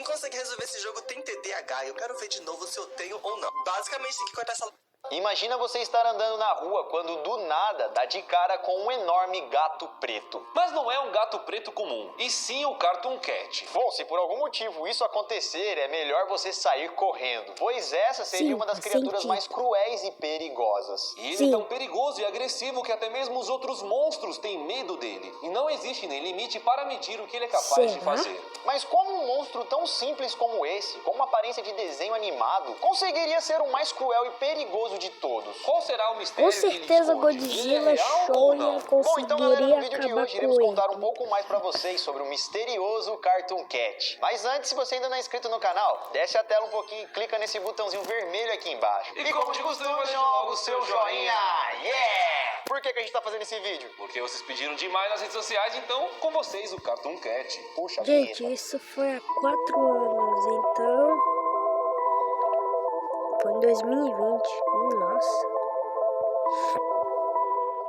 consegui resolver esse jogo, tem TDAH. Eu quero ver de novo se eu tenho ou não. Basicamente, tem que cortar essa... Imagina você estar andando na rua quando do nada dá de cara com um enorme gato preto. Mas não é um gato preto comum, e sim o Cartoon Cat. Bom, se por algum motivo isso acontecer, é melhor você sair correndo, pois essa seria uma das criaturas mais cruéis e perigosas. E ele é tão perigoso e agressivo que até mesmo os outros monstros têm medo dele. E não existe nem limite para medir o que ele é capaz de fazer. Mas como um monstro tão simples como esse, com uma aparência de desenho animado, conseguiria ser o mais cruel e perigoso de todos? Qual será o mistério? Com certeza Godzilla Show ia conseguiria Bom, então galera, no vídeo de hoje iremos com contar ele. um pouco mais pra vocês sobre o misterioso Cartoon Cat. Mas antes, se você ainda não é inscrito no canal, desce a tela um pouquinho e clica nesse botãozinho vermelho aqui embaixo. E como de costume, deixa logo o seu joinha. Yeah! Por que a gente tá fazendo esse vídeo? Porque vocês pediram demais nas redes sociais, então com vocês o Cartoon Cat. Puxa Gente, vida. isso foi há 4 anos, então... Foi em 2020. Nossa.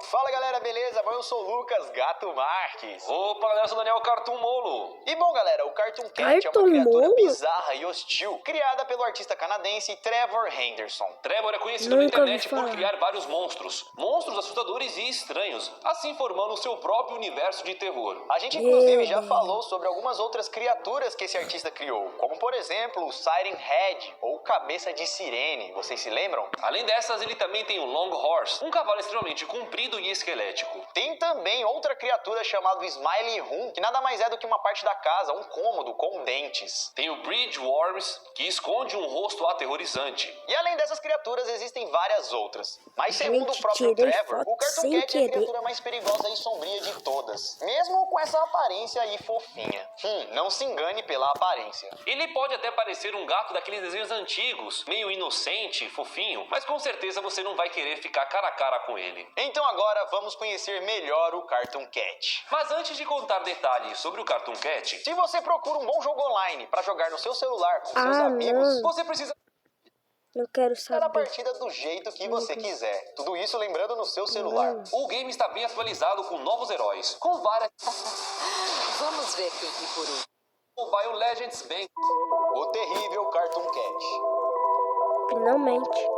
Fala galera, beleza? Eu sou o Lucas Gato Marques. Opa, galera, eu sou o Daniel Cartoon Molo. E bom galera, o Cartoon Cat é uma criatura bizarra e hostil, criada pelo artista canadense Trevor Henderson. Trevor é conhecido na internet por criar vários monstros. Monstros assustadores e estranhos, assim formando o seu próprio universo de terror. A gente inclusive já falou sobre algumas outras criaturas que esse artista criou, como por exemplo o Siren Head ou Cabeça de Sirene, vocês se lembram? Além dessas, ele também tem o Long Horse, um cavalo extremamente comprido e esquelético. Tem também outra criatura chamada Smiley Room, que nada mais é do que uma parte da casa, um cômodo com dentes. Tem o Bridge Worms, que esconde um rosto aterrorizante. E além dessas criaturas, existem várias outras. Mas segundo o próprio Trevor, o Cartoon Cat é a criatura mais perigosa e sombria de todas, mesmo com essa aparência aí fofinha. Não se engane pela aparência. Ele pode até parecer um gato daqueles desenhos antigos, meio inocente, fofinho, mas com certeza você não vai querer ficar cara a cara com ele. Então agora vamos conhecer melhor o Cartoon Cat. Mas antes de contar detalhes sobre o Cartoon Cat, se você procura um bom jogo online para jogar no seu celular com seus amigos, você precisa... Eu quero saber. a partida do jeito que você quiser. Tudo isso lembrando no seu celular. O game está bem atualizado com novos heróis, com várias... Vamos ver quem ri por um. Mobile Legends bem... O terrível Cartoon Cat. Finalmente.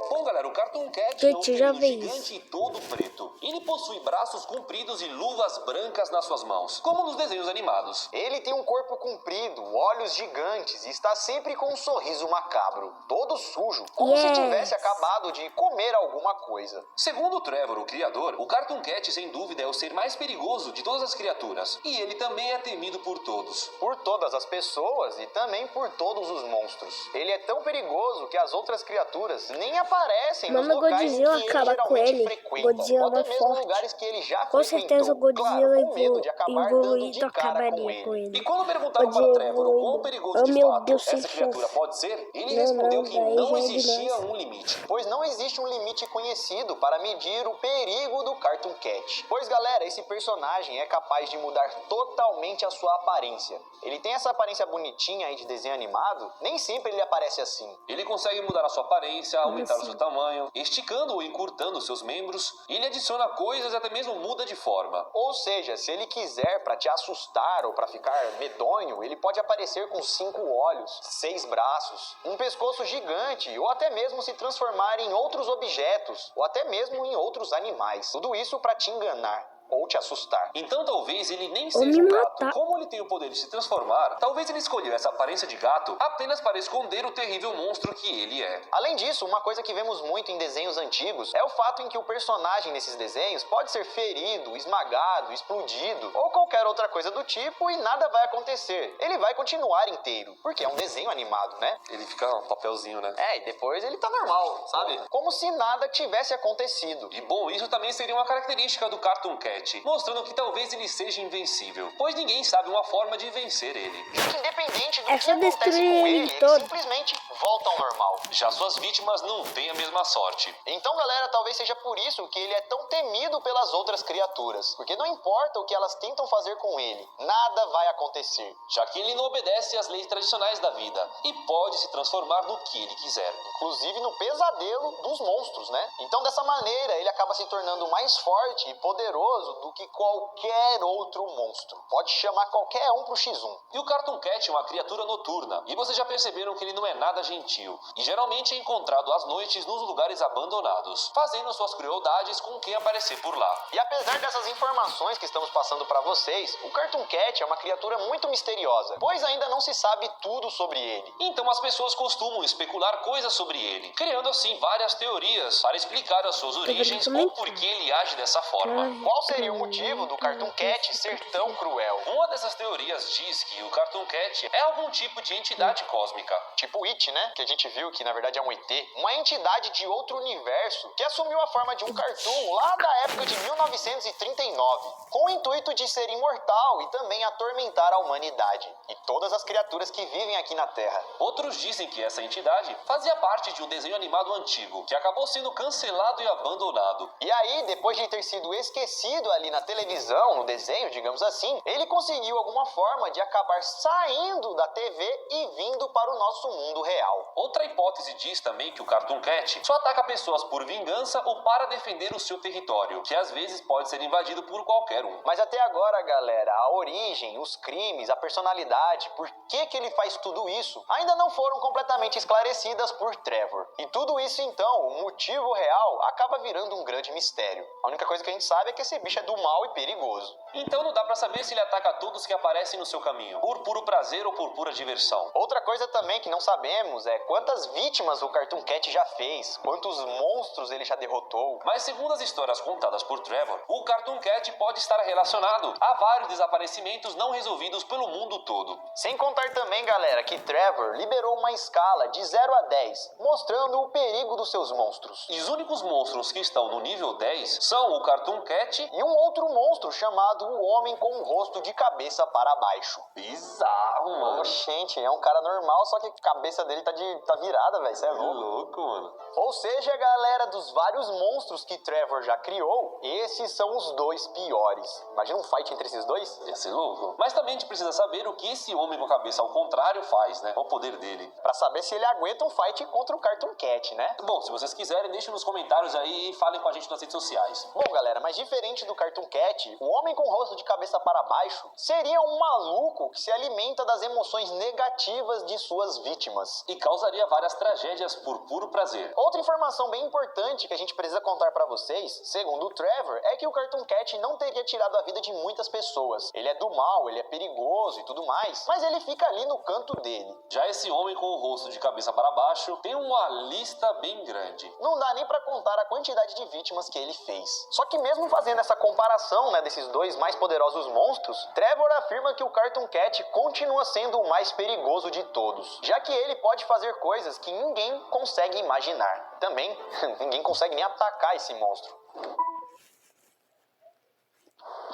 Bom, galera, o Cartoon Cat Gente, é um já felino vi gigante e todo preto. Ele possui braços compridos e luvas brancas nas suas mãos, como nos desenhos animados. Ele tem um corpo comprido, olhos gigantes e está sempre com um sorriso macabro, todo sujo, como se tivesse acabado de comer alguma coisa. Segundo o Trevor, o criador, o Cartoon Cat sem dúvida é o ser mais perigoso de todas as criaturas, e ele também é temido por todos. Por todas as pessoas e também por todos os monstros. Ele é tão perigoso que as outras criaturas nem aparecem nos locais Godzilla em que acaba ele com geralmente ele. frequenta, Godzilla ou até é mesmo forte. lugares que ele já Com certeza o frequentou, Godzilla claro, com medo de acabar dando evoluído de cara acabaria com com ele. ele. E quando perguntaram para Trevor o quão perigoso de fato essa criatura pode ser, ele respondeu que não existia um limite. Pois não existe um limite conhecido para medir o perigo do Cartoon Cat. Pois galera, esse personagem é capaz de mudar totalmente a sua aparência. Ele tem essa aparência bonitinha aí de desenho animado, nem sempre ele aparece assim. Ele consegue mudar a sua aparência, aumentar o seu tamanho, esticando ou encurtando seus membros, e ele adiciona coisas e até mesmo muda de forma. Ou seja, se ele quiser para te assustar ou para ficar medonho, ele pode aparecer com 5 olhos, 6 braços, um pescoço gigante ou até mesmo se transformar em outros objetos ou até mesmo em outros animais. Tudo isso para te enganar ou te assustar. Então talvez ele nem seja um gato. Como ele tem o poder de se transformar, talvez ele escolheu essa aparência de gato apenas para esconder o terrível monstro que ele é. Além disso, uma coisa que vemos muito em desenhos antigos é o fato em que o personagem nesses desenhos pode ser ferido, esmagado, explodido ou qualquer outra coisa do tipo e nada vai acontecer. Ele vai continuar inteiro, porque é um desenho animado, né? Ele fica um papelzinho, né? É, e depois ele tá normal, sabe? Como se nada tivesse acontecido. E bom, isso também seria uma característica do Cartoon Cat, mostrando que talvez ele seja invencível, pois ninguém sabe uma forma de vencer ele. Independente do É que só acontece destruir com ele ele todo. simplesmente volta ao normal. Já suas vítimas não têm a mesma sorte. Então, galera, talvez seja por isso que ele é tão temido pelas outras criaturas. Porque não importa o que elas tentam fazer com ele, nada vai acontecer. Já que ele não obedece às leis tradicionais da vida e pode se transformar no que ele quiser. Inclusive no pesadelo dos monstros, né? Então, dessa maneira, ele acaba se tornando mais forte e poderoso do que qualquer outro monstro. Pode chamar qualquer um pro X1. E o Cartoon Cat é uma criatura noturna, e vocês já perceberam que ele não é nada gentil, e geralmente é encontrado às noites nos lugares abandonados, fazendo suas crueldades com quem aparecer por lá. E apesar dessas informações que estamos passando para vocês, o Cartoon Cat é uma criatura muito misteriosa, pois ainda não se sabe tudo sobre ele. Então as pessoas costumam especular coisas sobre ele, criando assim várias teorias para explicar as suas origens ou por que ele age dessa forma. Qual seria o motivo do Cartoon Cat ser tão cruel? Uma dessas teorias diz que o Cartoon Cat é algum tipo de entidade cósmica. Tipo o It, né? Que a gente viu que na verdade é um ET. Uma entidade de outro universo que assumiu a forma de um cartoon lá da época de 1939, com o intuito de ser imortal e também atormentar a humanidade e todas as criaturas que vivem aqui na Terra. Outros dizem que essa entidade fazia parte de um desenho animado antigo, que acabou sendo cancelado e abandonado. E aí, depois de ter sido esquecido ali na televisão, no desenho, digamos assim, ele conseguiu alguma forma de acabar saindo da TV e vindo para o nosso mundo real. Outra hipótese diz também que o Cartoon Cat só ataca pessoas por vingança ou para defender o seu território, que às vezes pode ser invadido por qualquer um. Mas até agora, galera, a origem, os crimes, a personalidade, por que ele faz tudo isso, ainda não foram completamente esclarecidas por Trevor. E tudo isso então, o motivo real, acaba virando um grande mistério. A única coisa que a gente sabe é que esse bicho é do mal e perigoso. Então não dá pra saber se ele ataca todos que aparecem no seu caminho, por puro prazer ou por pura diversão. Outra coisa também que não sabemos é quantas vítimas o Cartoon Cat já fez, quantos monstros ele já derrotou. Mas segundo as histórias contadas por Trevor, o Cartoon Cat pode estar relacionado a vários desaparecimentos não resolvidos pelo mundo todo. Sem contar também, galera, que Trevor liberou uma escala de 0 a 10, mostrando o perigo dos seus monstros. E os únicos monstros que estão no nível 10 são o Cartoon Cat e um outro monstro chamado o Homem com o Rosto de Cabeça para Baixo. Bizarro, mano. Oxente, é um cara normal, só que a cabeça dele tá virada, velho. Isso é louco, mano. Ou seja, galera, dos vários monstros que Trevor já criou, esses são os dois piores. Imagina um fight entre esses dois? Ia ser louco. Mas também a gente precisa saber o que esse homem com a cabeça ao contrário faz, né? Qual o poder dele. Pra saber se ele aguenta um fight contra o Cartoon Cat, né? Bom, se vocês quiserem, deixem nos comentários aí e falem com a gente nas redes sociais. Bom, galera, mas diferente do Cartoon Cat, o Homem com o Rosto de Cabeça para Baixo seria um maluco que se alimenta das emoções negativas de suas vítimas. E causaria várias tragédias por puro prazer. Outra informação bem importante que a gente precisa contar pra vocês, segundo o Trevor, é que o Cartoon Cat não teria tirado a vida de muitas pessoas. Ele é do mal, ele é perigoso e tudo mais, mas ele fica ali no canto dele. Já esse homem com o rosto de cabeça para baixo tem uma lista bem grande. Não dá nem pra contar a quantidade de vítimas que ele fez. Só que mesmo fazendo essa comparação, né, desses dois mais poderosos monstros, Trevor afirma que o Cartoon Cat continua sendo o mais perigoso de todos, já que ele pode fazer coisas que ninguém consegue imaginar. Também, ninguém consegue nem atacar esse monstro.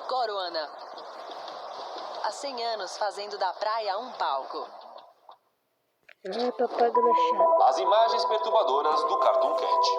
Coruana. Há 100 anos fazendo da praia um palco. Propaganda chata. As imagens perturbadoras do Cartoon Cat.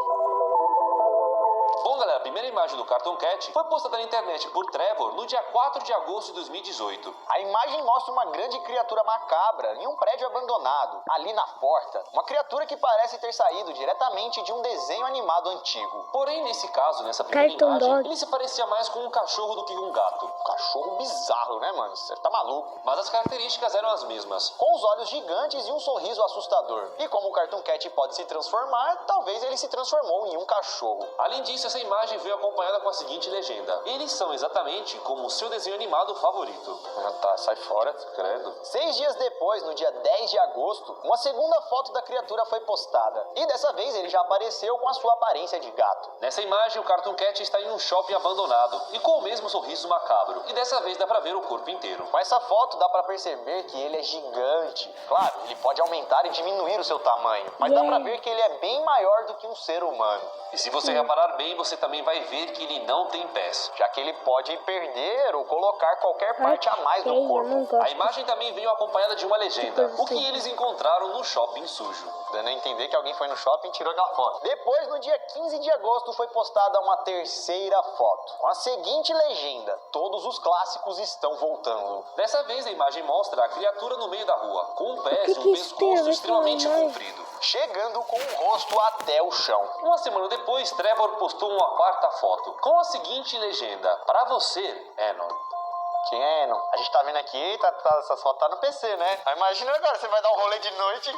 Bom, galera, a primeira imagem do Cartoon Cat foi postada na internet por Trevor no dia 4 de agosto de 2018. A imagem mostra uma grande criatura macabra em um prédio abandonado, ali na porta. Uma criatura que parece ter saído diretamente de um desenho animado antigo. Porém, nesse caso, nessa primeira Cartoon imagem, Dog. ele se parecia mais com um cachorro do que com um gato. Um cachorro bizarro, né, mano? Você tá maluco. Mas as características eram as mesmas. Com os olhos gigantes e um sorriso assustador. E como o Cartoon Cat pode se transformar, talvez ele se transformou em um cachorro. Além disso, essa imagem veio acompanhada com a seguinte legenda: eles são exatamente como o seu desenho animado favorito. Ah, tá, sai fora. Credo. 6 dias depois, no dia 10 de agosto, uma segunda foto da criatura foi postada. E dessa vez ele já apareceu com a sua aparência de gato. Nessa imagem, o Cartoon Cat está em um shopping abandonado e com o mesmo sorriso macabro. E dessa vez dá pra ver o corpo inteiro. Com essa foto dá pra perceber que ele é gigante. Claro, ele pode aumentar e diminuir o seu tamanho, mas dá pra ver que ele é bem maior do que um ser humano. E se você reparar bem, você também vai vai ver que ele não tem pés. já que ele pode perder ou colocar qualquer parte a mais Ei, no eu não corpo. gosto. A imagem também veio acompanhada de uma legenda. Tipo O que assim. eles encontraram no shopping sujo. Dando a entender que alguém foi no shopping e tirou aquela foto. Depois, no dia 15 de agosto, foi postada uma terceira foto, com a seguinte legenda: todos os clássicos estão voltando. Dessa vez a imagem mostra a criatura no meio da rua, com pés e um que isso tem a pescoço ver extremamente com a imagem? comprido. Chegando com o rosto até o chão. Uma semana depois, Trevor postou uma quarta foto, com a seguinte legenda: Pra você, Anon. Quem é, não? A gente tá vendo aqui, essa foto tá no PC, né? Aí imagina agora, você vai dar um rolê de noite,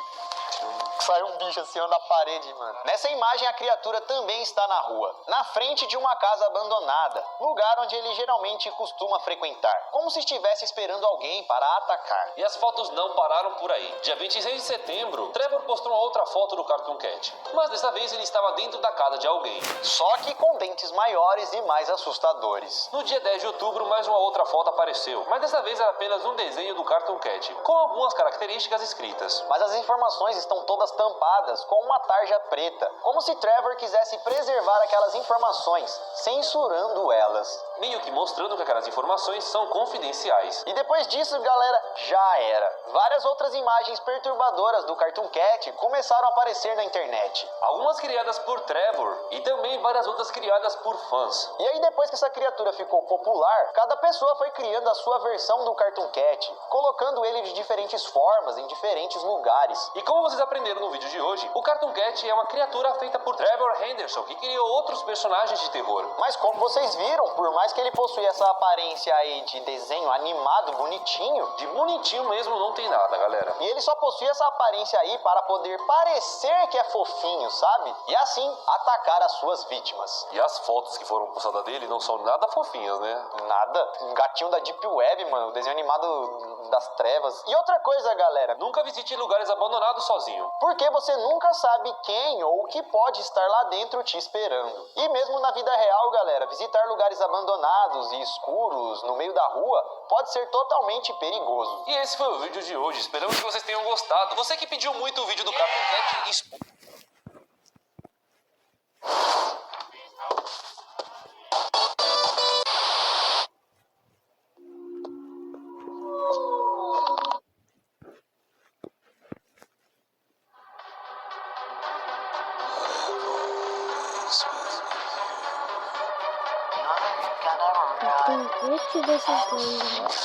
sai um bicho assim ó, na parede, mano. Nessa imagem, a criatura também está na rua, na frente de uma casa abandonada, lugar onde ele geralmente costuma frequentar, como se estivesse esperando alguém para atacar. E as fotos não pararam por aí. Dia 26 de setembro, Trevor postou uma outra foto do Cartoon Cat, mas dessa vez ele estava dentro da casa de alguém. Só que com dentes maiores e mais assustadores. No dia 10 de outubro, mais uma outra foto apareceu, mas dessa vez era apenas um desenho do Cartoon Cat, com algumas características escritas. Mas as informações estão todas tampadas com uma tarja preta, como se Trevor quisesse preservar aquelas informações, censurando elas. Meio que mostrando que aquelas informações são confidenciais. E depois disso, galera, já era. Várias outras imagens perturbadoras do Cartoon Cat começaram a aparecer na internet. Algumas criadas por Trevor e também várias outras criadas por fãs. E aí, depois que essa criatura ficou popular, cada pessoa foi criando a sua versão do Cartoon Cat, colocando ele de diferentes formas, em diferentes lugares. E como vocês aprenderam no vídeo de hoje, o Cartoon Cat é uma criatura feita por Trevor Henderson, que criou outros personagens de terror. Mas como vocês viram, por mais que ele possui essa aparência aí de desenho animado, bonitinho, De bonitinho mesmo não tem nada, galera. e ele só possui essa aparência aí para poder parecer que é fofinho, sabe? E assim, atacar as suas vítimas. E as fotos que foram postadas dele não são nada fofinhas, né? Nada. Um gatinho da Deep Web, mano. O desenho animado das trevas. E outra coisa, galera. Nunca visite lugares abandonados sozinho. Porque você nunca sabe quem ou o que pode estar lá dentro te esperando. E mesmo na vida real, galera, visitar lugares abandonados e escuros no meio da rua pode ser totalmente perigoso. E esse foi o vídeo de hoje. Esperamos que vocês tenham gostado. Você que pediu muito o vídeo do Cartoon Cat... Tem 20 desses lindos.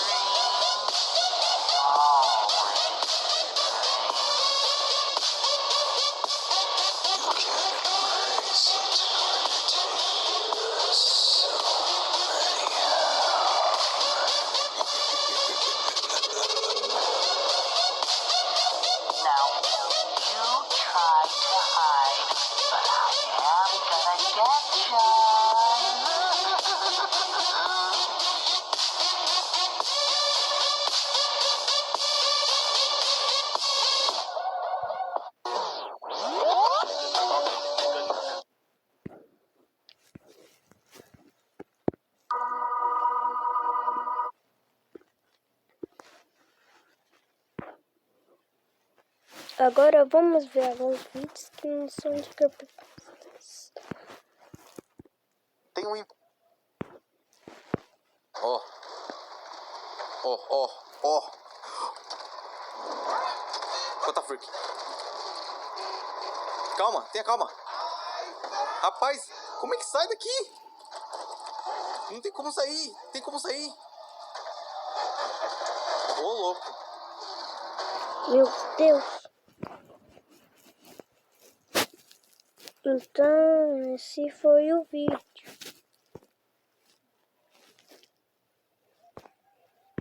Agora vamos ver alguns vídeos que não são de creepypastas. Tem um... Ó. What the freak? Calma, tenha calma. Rapaz, como é que sai daqui? Não tem como sair. Tem como sair. Ô, louco. Meu Deus. Então, esse foi o vídeo.